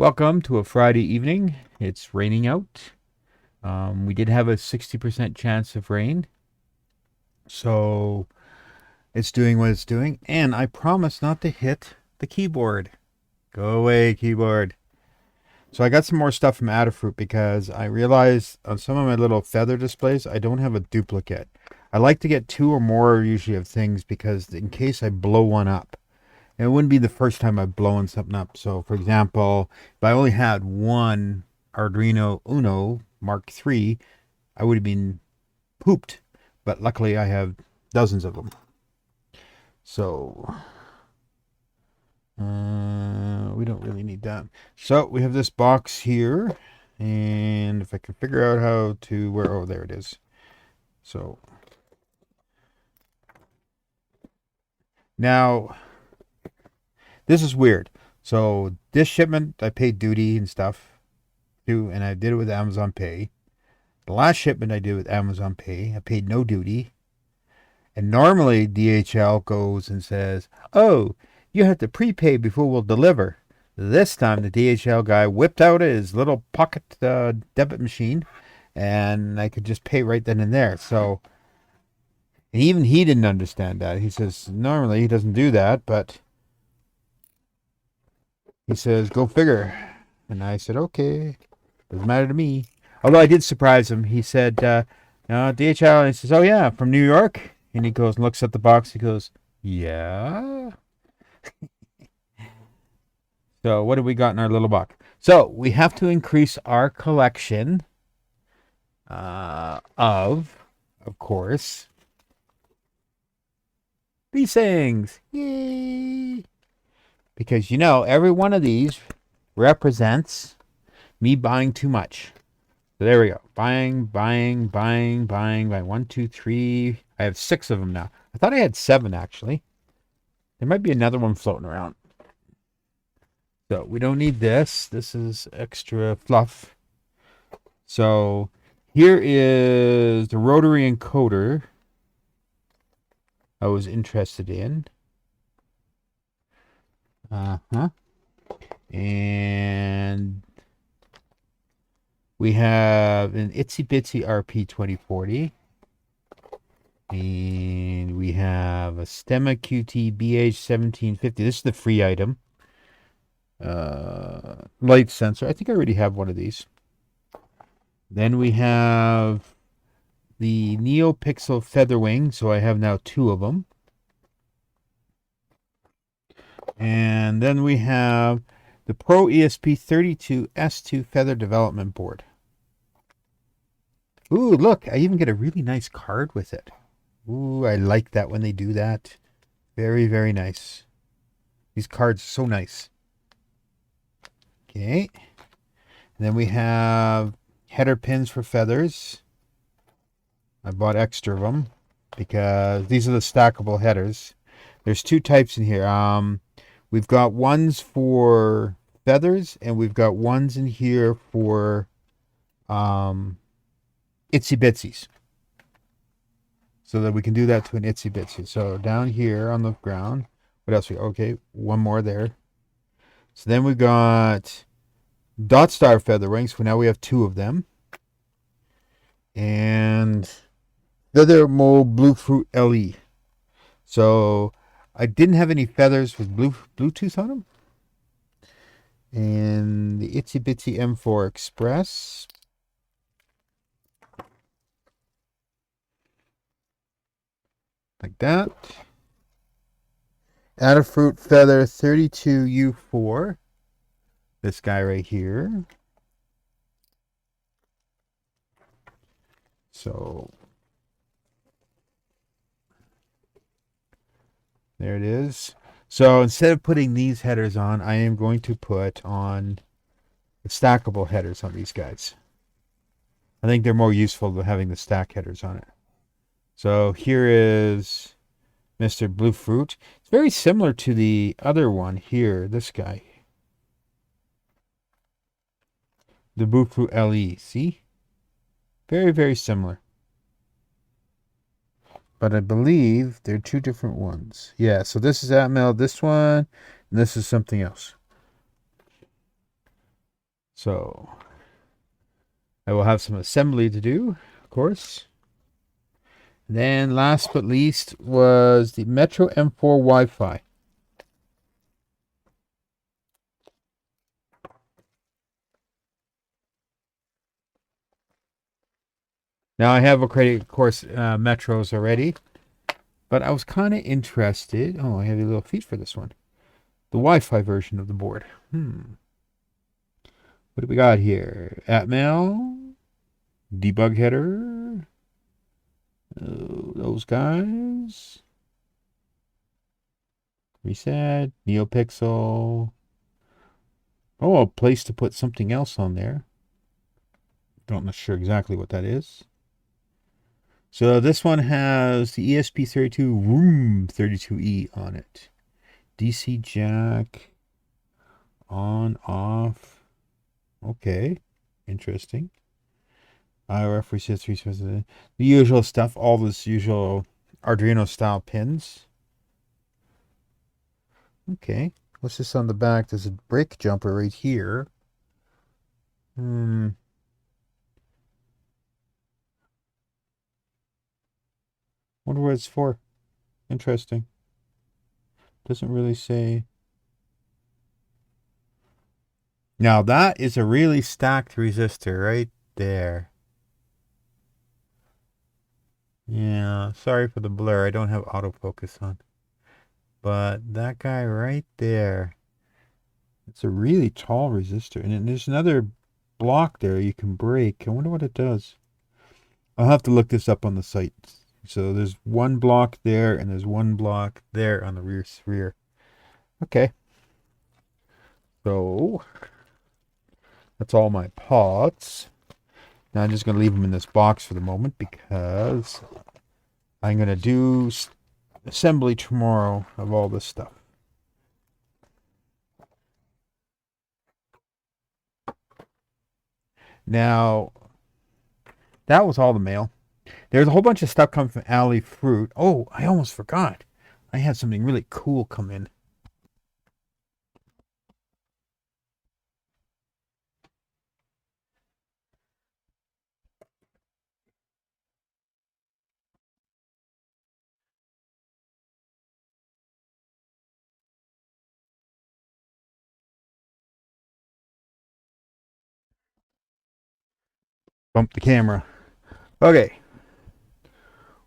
Welcome to a Friday evening. It's raining out. We did have a 60% chance of rain, so it's doing what it's doing. And I promise not to hit the keyboard. Go away, keyboard. So I got some more stuff from Adafruit because I realized on some of my little feather displays, I don't have a duplicate. I like to get two or more usually of things because in case I blow one up. And it wouldn't be the first time I've blown something up. So, for example, if I only had one Arduino Uno Mark III, I would have been pooped. But luckily, I have dozens of them. So, we don't really need that. So, we have this box here. And if I can figure out how to where, oh, there it is. So, now, this is weird. So, this shipment, I paid duty and stuff too, and I did it with Amazon Pay. The last shipment I did with Amazon Pay, I paid no duty. And normally DHL goes and says, "Oh, you have to prepay before we'll deliver." This time the DHL guy whipped out his little pocket debit machine, and I could just pay right then and there. So, and even he didn't understand that. He says normally he doesn't do that, but he says, "Go figure." And I said, "Okay, doesn't matter to me." Although I did surprise him. He said, no, DHL. And he says, "Oh, yeah, from New York?" And he goes and looks at the box. He goes, "Yeah." So what do we got in our little box? So we have to increase our collection of course, these things. Yay! Because, every one of these represents me buying too much. So there we go. Buying. 1, 2, 3. I have 6 of them now. I thought I had 7, actually. There might be another one floating around. So we don't need this. This is extra fluff. So here is the rotary encoder I was interested in. And we have an Itsy Bitsy RP2040. And we have a Stemma QT BH1750. This is the free item. Light sensor. I think I already have one of these. Then we have the NeoPixel Featherwing. So I have now 2 of them. And then we have the Pro ESP32 S2 Feather Development Board. Ooh, look, I even get a really nice card with it. Ooh, I like that when they do that. Very, very nice. These cards are so nice. Okay. And then we have header pins for feathers. I bought extra of them because these are the stackable headers. There's 2 types in here. We've got ones for feathers, and we've got ones in here for itsy bitsies. So that we can do that to an itsy bitsy. So down here on the ground, what else? Okay, one more there. So then we got dot star feather wings. So now we have 2 of them. And feather mold blue fruit LE. So I didn't have any feathers with Bluetooth on them. And the Itsy Bitsy M4 Express. Like that. Adafruit Feather 32U4. This guy right here. So there it is. So instead of putting these headers on, I am going to put on the stackable headers on these guys. I think they're more useful than having the stack headers on it. So here is Mr. Blue Fruit. It's very similar to the other one here, this guy. The Blue Fruit LE, see? Very, very similar. But I believe they're 2 different ones. Yeah, so this is Atmel, this one, and this is something else. So I will have some assembly to do, of course. And then last but least was the Metro M4 Wi-Fi. Now I have of course, Metros already, but I was kind of interested. Oh, I have a little feed for this one. The Wi-Fi version of the board. What do we got here? Atmel, debug header, those guys. Reset, NeoPixel. Oh, a place to put something else on there. Not sure exactly what that is. So this one has the ESP32 Room 32E on it. DC jack, on, off. Okay, interesting. IRF resets, the usual stuff, all this usual Arduino style pins. Okay, what's this on the back? There's a brake jumper right here. Wonder what it's for. Interesting. Doesn't really say. Now that is a really stacked resistor right there. Yeah, sorry for the blur. I don't have autofocus on. But that guy right there, it's a really tall resistor. And then there's another block there you can break. I wonder what it does. I'll have to look this up on the site. So there's one block there and there's one block there on the rear. Okay. So that's all my pots. Now I'm just going to leave them in this box for the moment because I'm going to do assembly tomorrow of all this stuff. Now, that was all the mail. There's a whole bunch of stuff coming from Adafruit. Oh, I almost forgot. I had something really cool come in. Bump the camera. Okay.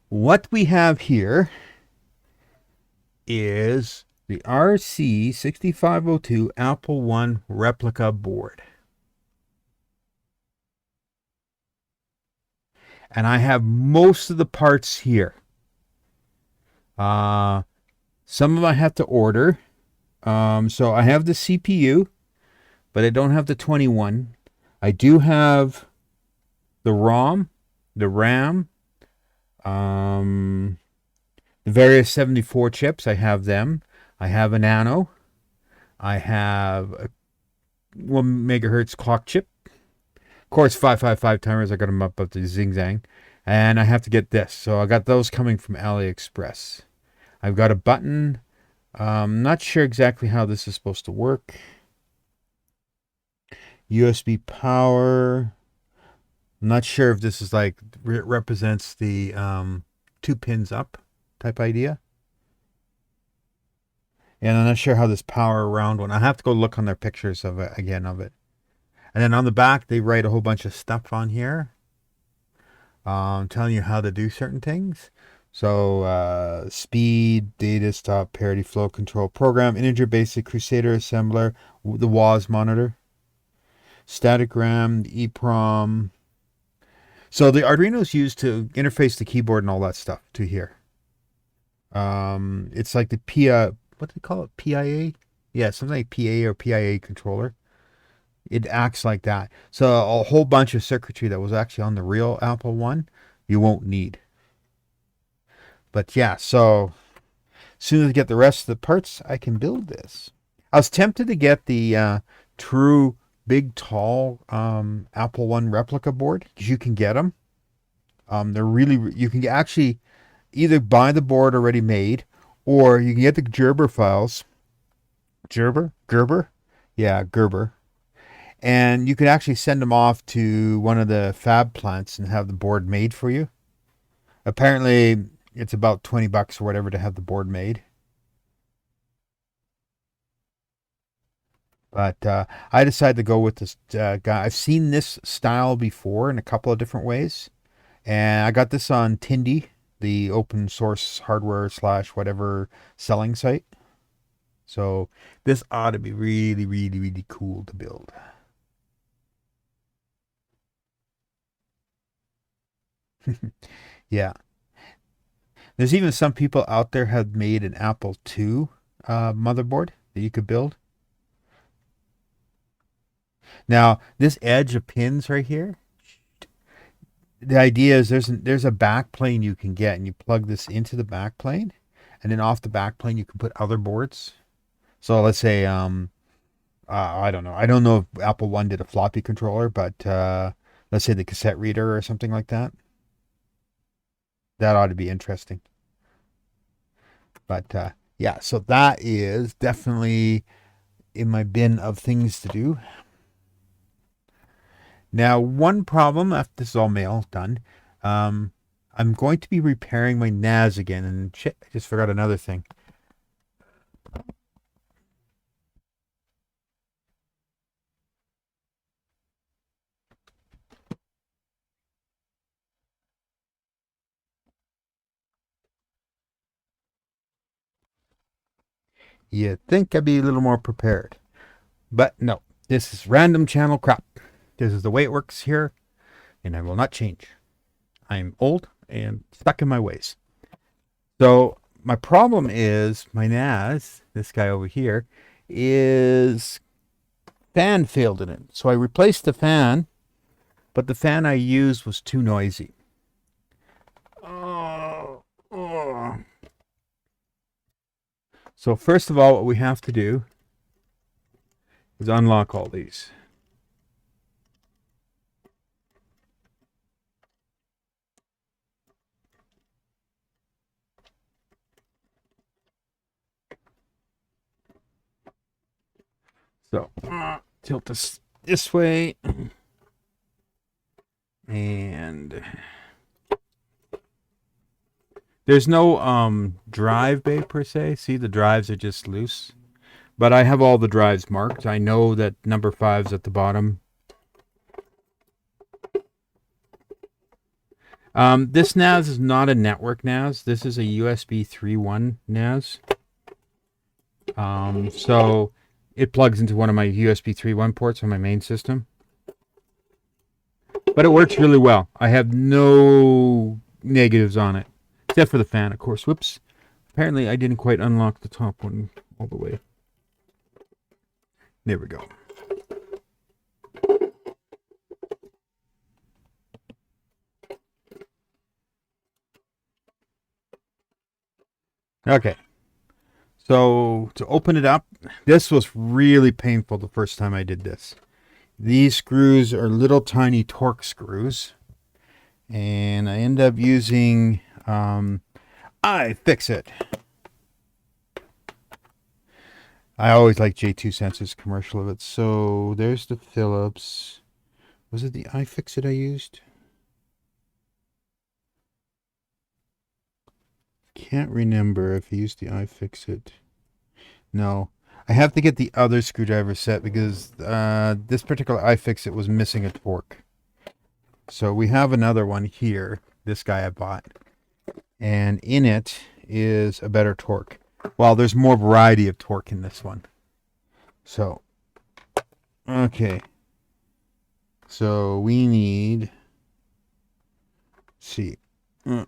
What we have here is the RC6502 Apple One replica board. And I have most of the parts here. Some of them I have to order. So I have the CPU, but I don't have the 21. I do have the ROM, the RAM, the various 74 chips. I have them. I have a Nano. I have a 1 megahertz clock chip. Of course, 555 timers. I got them up the Zing Zang. And I have to get this. So I got those coming from AliExpress. I've got a button. Not sure exactly how this is supposed to work. USB power. I'm not sure if this is like represents the 2 pins up type idea. And I'm not sure how this power around one. I have to go look on their pictures of it again of it. And then on the back they write a whole bunch of stuff on here, telling you how to do certain things. So speed, data stop, parity flow control program, integer basic, Crusader assembler, the WAS monitor, static RAM, the EEPROM. So the Arduino is used to interface the keyboard and all that stuff to here. It's like the what do they call it? PIA? Yeah, something like PA or PIA controller. It acts like that. So a whole bunch of circuitry that was actually on the real Apple One, you won't need. But yeah, so as soon as I get the rest of the parts, I can build this. I was tempted to get the true big, tall Apple One replica board because you can get them. They're really, you can actually either buy the board already made or you can get the Gerber files. Gerber? Yeah, Gerber. And you could actually send them off to one of the fab plants and have the board made for you. Apparently, it's about $20 or whatever to have the board made. But I decided to go with this guy. I've seen this style before in a couple of different ways. And I got this on Tindy, the open source hardware slash whatever selling site. So this ought to be really, really, really cool to build. Yeah. There's even some people out there have made an Apple II motherboard that you could build. Now, this edge of pins right here, the idea is there's a back plane you can get, and you plug this into the back plane, and then off the back plane you can put other boards. So let's say I don't know. I don't know if Apple One did a floppy controller, but let's say the cassette reader or something like that. That ought to be interesting. But yeah, so that is definitely in my bin of things to do. Now, one problem after this is all mail done, I'm going to be repairing my NAS again, and shit, I just forgot another thing. You'd think I'd be a little more prepared, but no, this is random channel crap. This is the way it works here, and I will not change. I'm old and stuck in my ways. So my problem is my NAS, this guy over here, is fan failed in it. So I replaced the fan, but the fan I used was too noisy. So first of all, what we have to do is unlock all these. So tilt this way, and there's no drive bay per se. See, the drives are just loose, but I have all the drives marked. I know that number 5's at the bottom. This NAS is not a network NAS. This is a USB 3.1 NAS. So it plugs into one of my USB 3.1 ports on my main system. But it works really well. I have no negatives on it. Except for the fan, of course. Whoops. Apparently I didn't quite unlock the top one all the way. There we go. Okay. So to open it up, this was really painful the first time I did this. These screws are little tiny Torx screws. And I end up using iFixit. I always like J2 Sensor's commercial of it. So there's the Phillips. Was it the iFixit I used? Can't remember if I used the iFixit. No. I have to get the other screwdriver set because this particular iFixit was missing a torque. So we have another one here. This guy I bought. And in it is a better torque. Well, there's more variety of torque in this one. So, okay. So we need, let's see. Oh.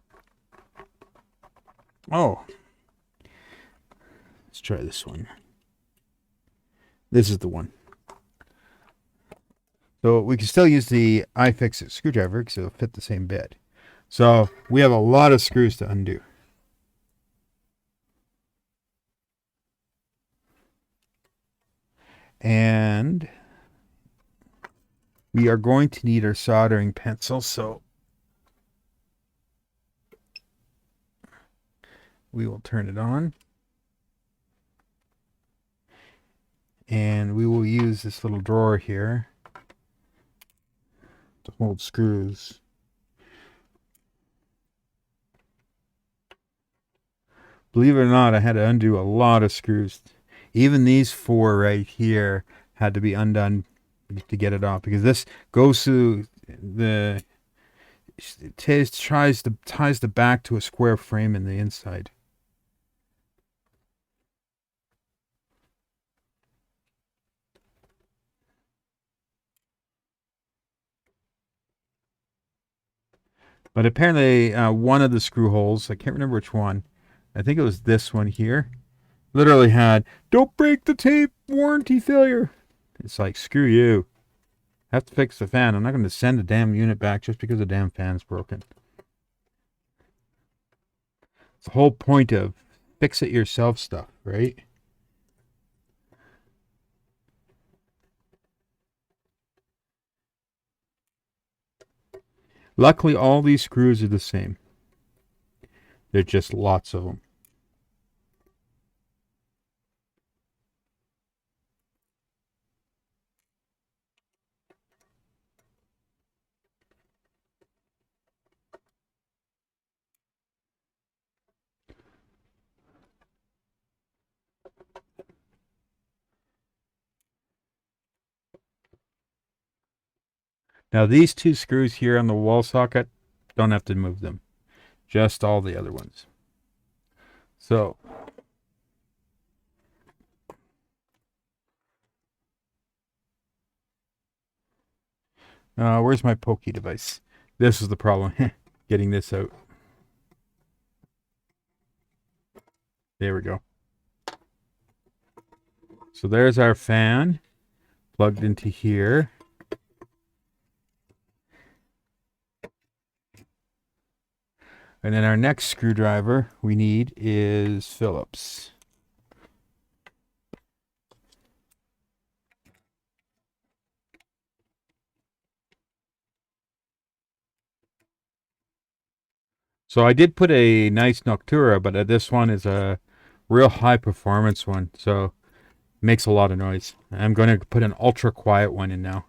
Let's try this one. This is the one. So we can still use the iFixit screwdriver because it'll fit the same bit. So we have a lot of screws to undo. And we are going to need our soldering pencil. So we will turn it on. And we will use this little drawer here. to hold screws. Believe it or not, I had to undo a lot of screws. Even these 4 right here had to be undone to get it off, because this goes through the ties the back to a square frame in the inside. But apparently, one of the screw holes, I can't remember which one, I think it was this one here, literally had, "Don't break the tape, warranty failure." It's like, screw you. I have to fix the fan. I'm not going to send the damn unit back just because the damn fan's broken. It's the whole point of fix it yourself stuff, right? Luckily, all these screws are the same. There's just lots of them. Now, these 2 screws here on the wall socket, don't have to move them. Just all the other ones. So, where's my pokey device? This is the problem. Getting this out. There we go. So there's our fan plugged into here. And then our next screwdriver we need is Phillips. So I did put a nice Noctura, but this one is a real high performance one, so it makes a lot of noise. I'm going to put an ultra quiet one in now.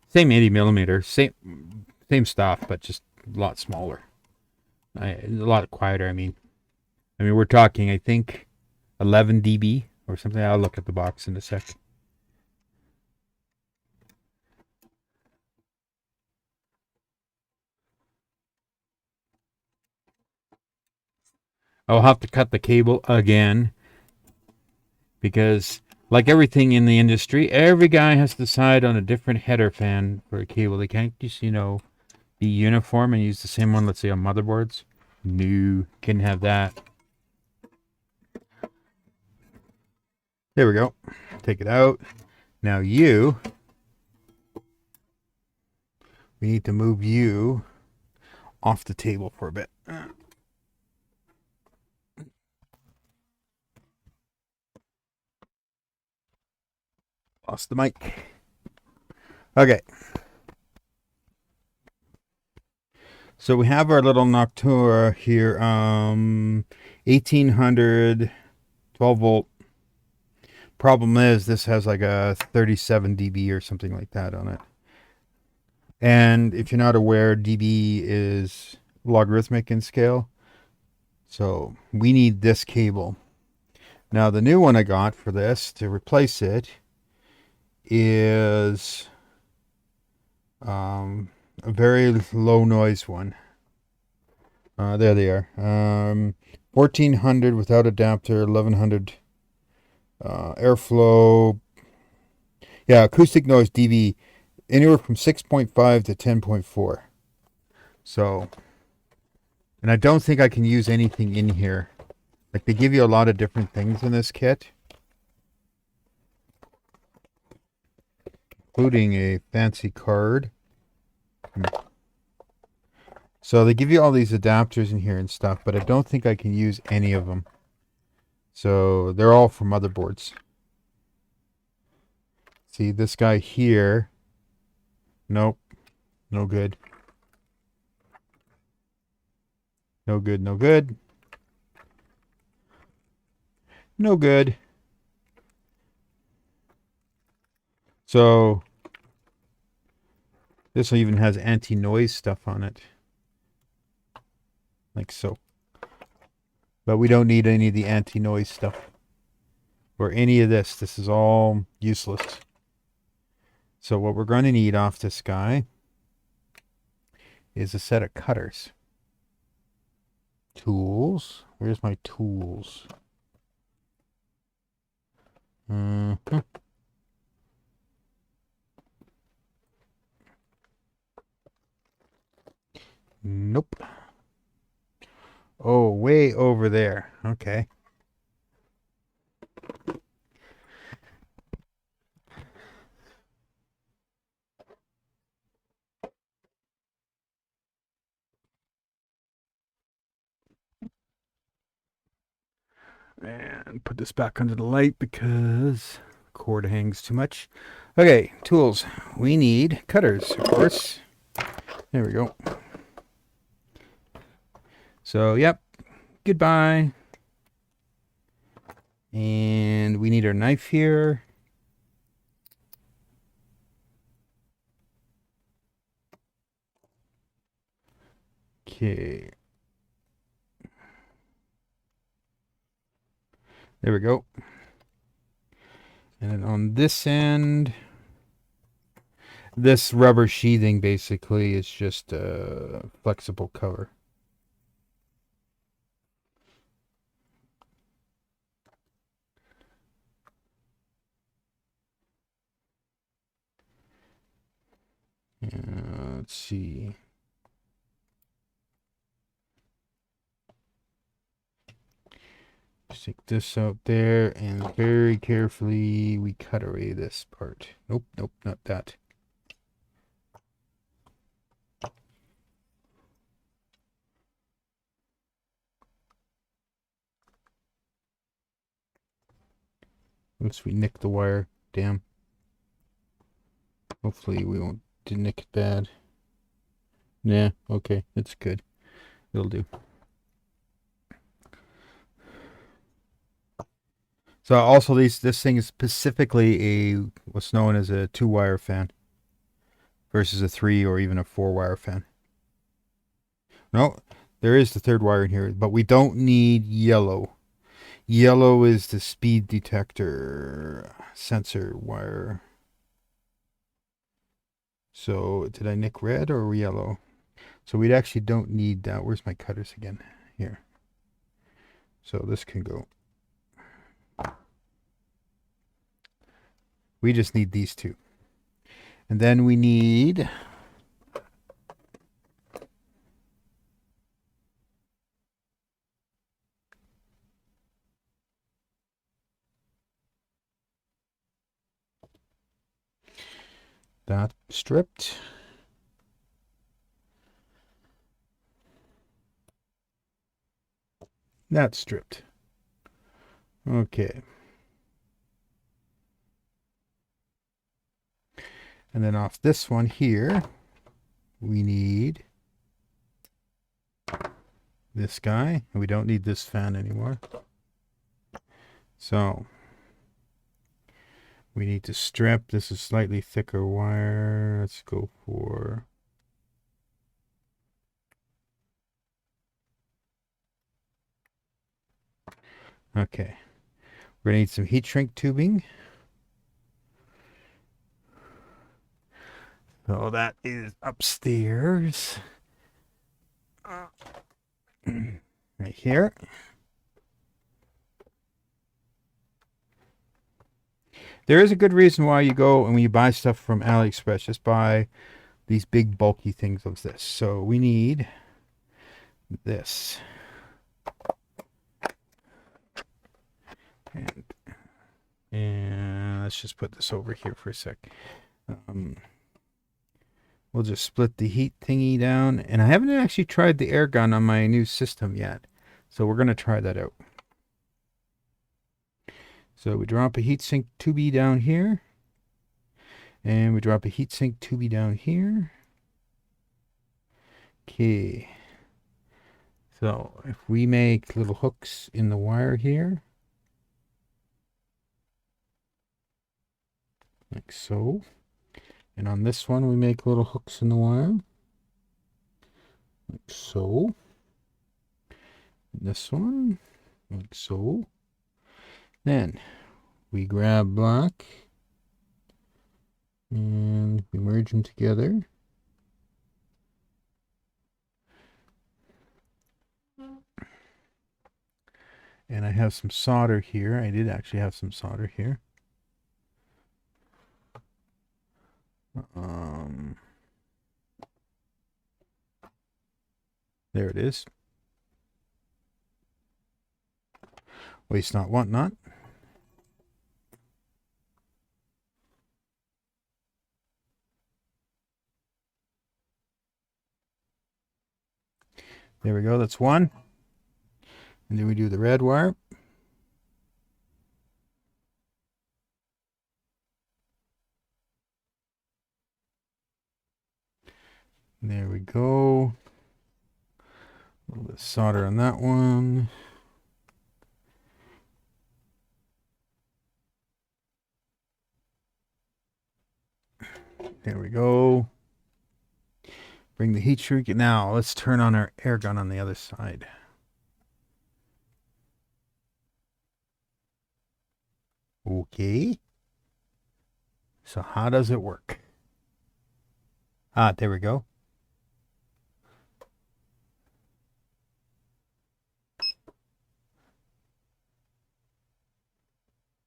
Same 80 millimeter, same stuff, but just a lot smaller. A lot quieter. I mean, we're talking, I think, 11 dB or something. I'll look at the box in a sec. I'll have to cut the cable again because, like everything in the industry, every guy has to decide on a different header fan for a cable. They can't just, be uniform and use the same one, let's say, on motherboards. No, can't have that. There we go. Take it out. Now we need to move you off the table for a bit. Lost the mic. Okay. So we have our little Noctua here, 1800, 12 volt. Problem is, this has like a 37 dB or something like that on it. And if you're not aware, dB is logarithmic in scale. So we need this cable. Now the new one I got for this to replace it is a very low noise one. There they are. 1400 without adapter, 1100 airflow. Yeah, acoustic noise dB anywhere from 6.5 to 10.4. So, and I don't think I can use anything in here. Like, they give you a lot of different things in this kit, including a fancy card. So they give you all these adapters in here and stuff, but I don't think I can use any of them. So they're all for motherboards. See, this guy here. Nope. No good. No good, no good. No good. So This even has anti-noise stuff on it. Like so. But we don't need any of the anti-noise stuff. Or any of this. This is all useless. So what we're going to need off this guy is a set of cutters. Tools. Where's my tools? Nope. Oh, way over there. Okay. And put this back under the light because the cord hangs too much. Okay, tools. We need cutters, of course. There we go. So, yep. Goodbye. And we need our knife here. Okay. There we go. And then on this end, this rubber sheathing basically is just a flexible cover. Let's see. Stick this out there, and very carefully we cut away this part. Nope, nope, not that. Oops, we nicked the wire. Damn. Hopefully we won't nick it bad. Yeah, okay, it's good. It'll do. So also this thing is specifically a what's known as a 2-wire fan versus a 3 or even a 4-wire fan. No, there is the 3rd wire in here, but we don't need yellow. Yellow is the speed detector sensor wire. So did I nick red or yellow? So we actually don't need that. Where's my cutters again? Here. So this can go. We just need these two. And then we need that stripped. That stripped. Okay. And then off this one here, we need this guy. And we don't need this fan anymore. So we need to strip. This is slightly thicker wire. Let's go for... Okay. We're going to need some heat shrink tubing. So that is upstairs. Right here. There is a good reason why you go and when you buy stuff from AliExpress, just buy these big bulky things like this. So we need this. And let's just put this over here for a sec. We'll just split the heat thingy down. And I haven't actually tried the air gun on my new system yet. So we're going to try that out. So we drop a heatsink tubey down here. And we drop a heatsink tubey down here. Okay. So if we make little hooks in the wire here. Like so. And on this one, we make little hooks in the wire, like so. This one, like so. Then we grab black and we merge them together. And I have some solder here. I did actually have some solder here. There it is. Waste not, want not. There we go, that's one. And then we do the red wire. There we go. A little bit of solder on that one. There we go. Bring the heat shrink. Now let's turn on our air gun on the other side. Okay. So how does it work? Ah, there we go.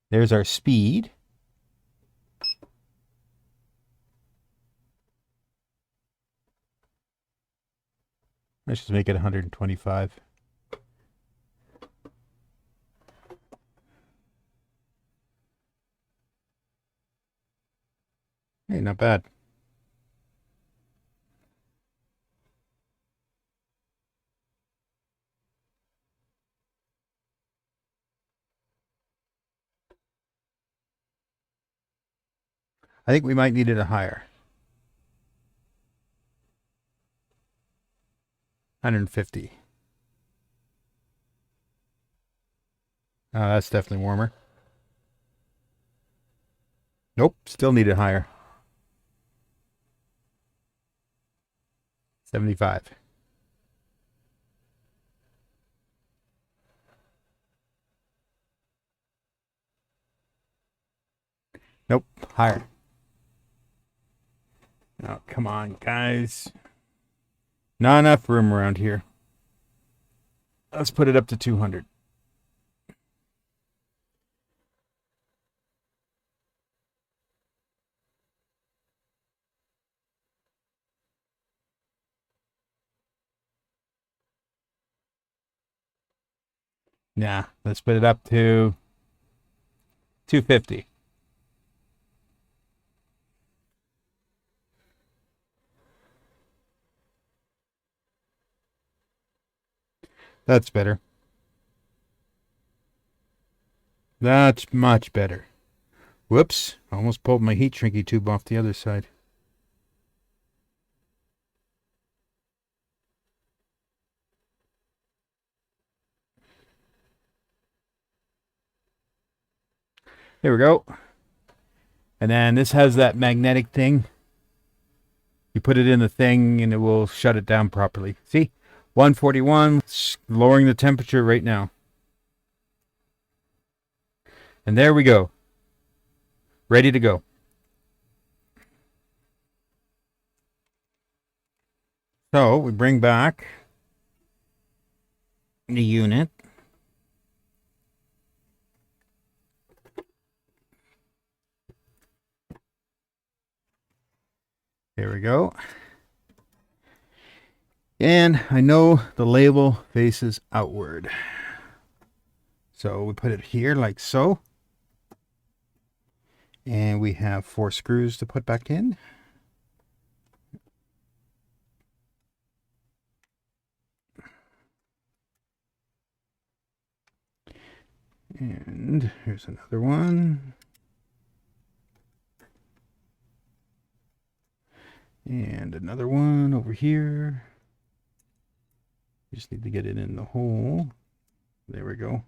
There's our speed. Let's just make it 125. Hey, not bad. I think we might need it a higher. 150. That's definitely warmer. Nope, still need it higher. 75. Nope, higher. Oh, come on, guys. Not enough room around here. Let's put it up to 200. Nah, let's put it up to 250. That's better. That's much better. Whoops, almost pulled my heat shrinky tube off the other side. There we go. And then this has that magnetic thing. You put it in the thing and it will shut it down properly. See? 141, it's lowering the temperature right now. And there we go. Ready to go. So we bring back the unit. There we go. And I know the label faces outward. So we put it here like so. And we have 4 screws to put back in. And here's another one. And another one over here. Just need to get it in the hole. There we go.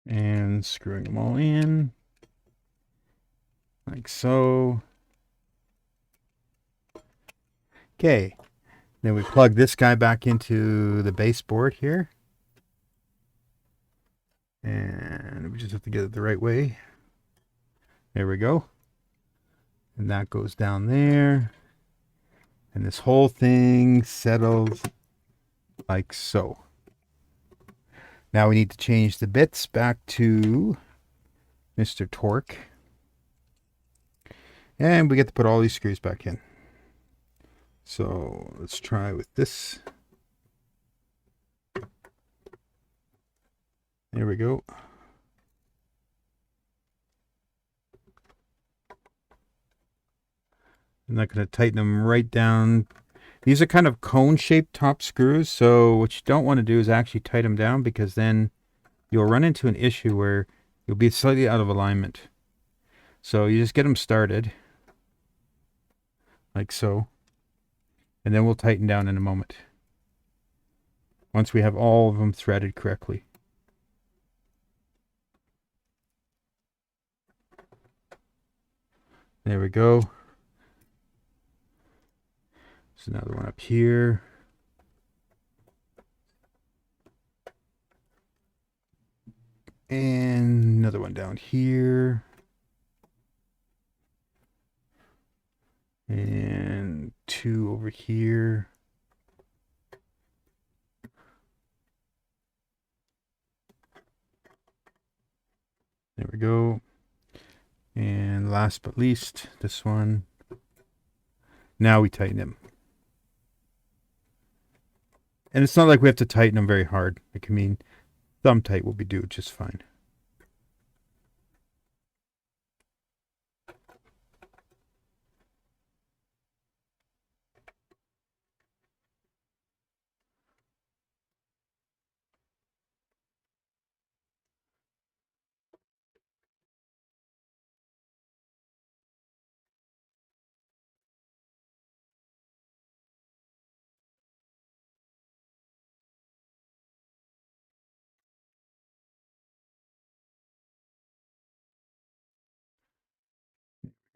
And screwing them all in. Like so. Okay. Then we plug this guy back into the baseboard here. And we just have to get it the right way. There we go. And that goes down there. And this whole thing settles like so. Now we need to change the bits back to Mr. Torque. And we get to put all these screws back in. So let's try with this. There we go. I'm not going to tighten them right down. These are kind of cone-shaped top screws, so what you don't want to do is actually tighten them down, because then you'll run into an issue where you'll be slightly out of alignment. So you just get them started, like so, and then we'll tighten down in a moment, once we have all of them threaded correctly. There we go. There's another one up here. And another one down here. And two over here. There we go. And last but least, this one. Now we tighten them. And it's not like we have to tighten them very hard. Like, I mean, thumb tight will be do just fine.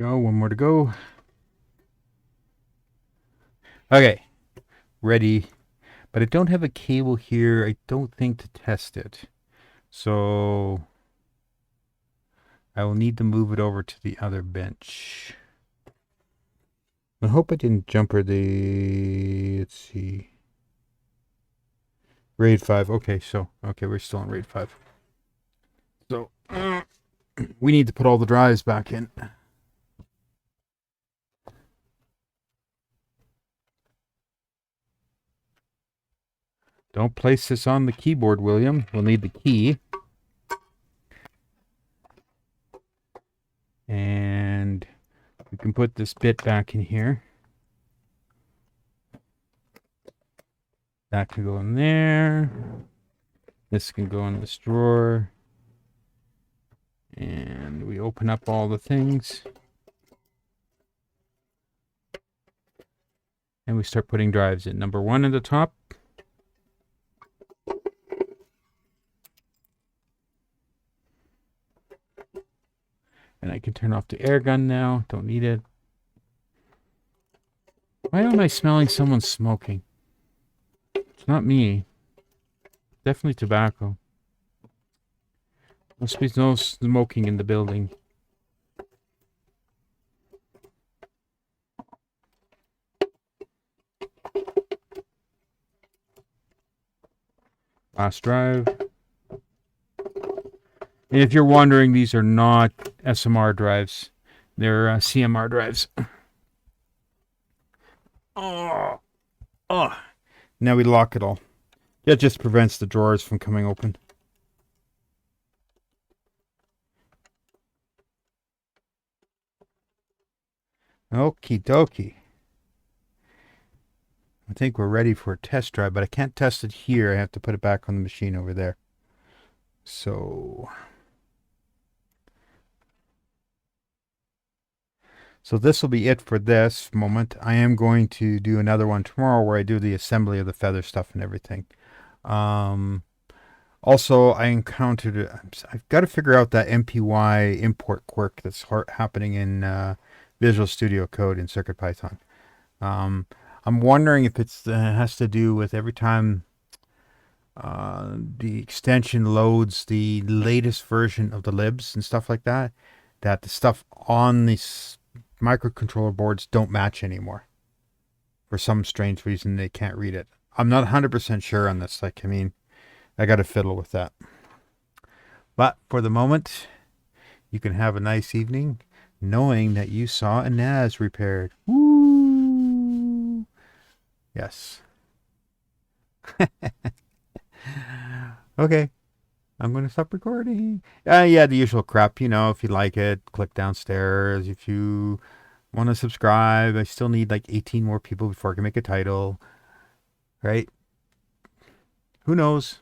Go, one more to go. Okay, ready. But I don't have a cable here, I don't think, to test it. So I will need to move it over to the other bench. I hope I didn't jumper the, let's see, RAID 5. Okay, we're still on RAID 5. So we need to put all the drives back in. Don't place this on the keyboard, William. We'll need the key. And we can put this bit back in here. That can go in there. This can go in this drawer. And we open up all the things. And we start putting drives in. Number 1 at the top. And I can turn off the air gun now. Don't need it. Why am I smelling someone smoking? It's not me. Definitely tobacco. Must be no smoking in the building. Last drive. And if you're wondering, these are not SMR drives. They're CMR drives. Oh. Now we lock it all. That just prevents the drawers from coming open. Okie dokie. I think we're ready for a test drive, but I can't test it here. I have to put it back on the machine over there. So this will be it for this moment. I am going to do another one tomorrow where I do the assembly of the feather stuff and everything. Also, I encountered. I've got to figure out that MPY import quirk that's happening in Visual Studio Code in CircuitPython. Um, I'm wondering if it's has to do with every time the extension loads the latest version of the libs and stuff like that, that the stuff on these microcontroller boards don't match anymore. For some strange reason, they can't read it. I'm not 100% sure on this. Like, I mean, I got to fiddle with that. But for the moment, you can have a nice evening knowing that you saw a NAS repaired. Woo! Yes. Okay. I'm going to stop recording. Yeah, the usual crap. If you like it, click downstairs. If you want to subscribe, I still need like 18 more people before I can make a title. Right? Who knows?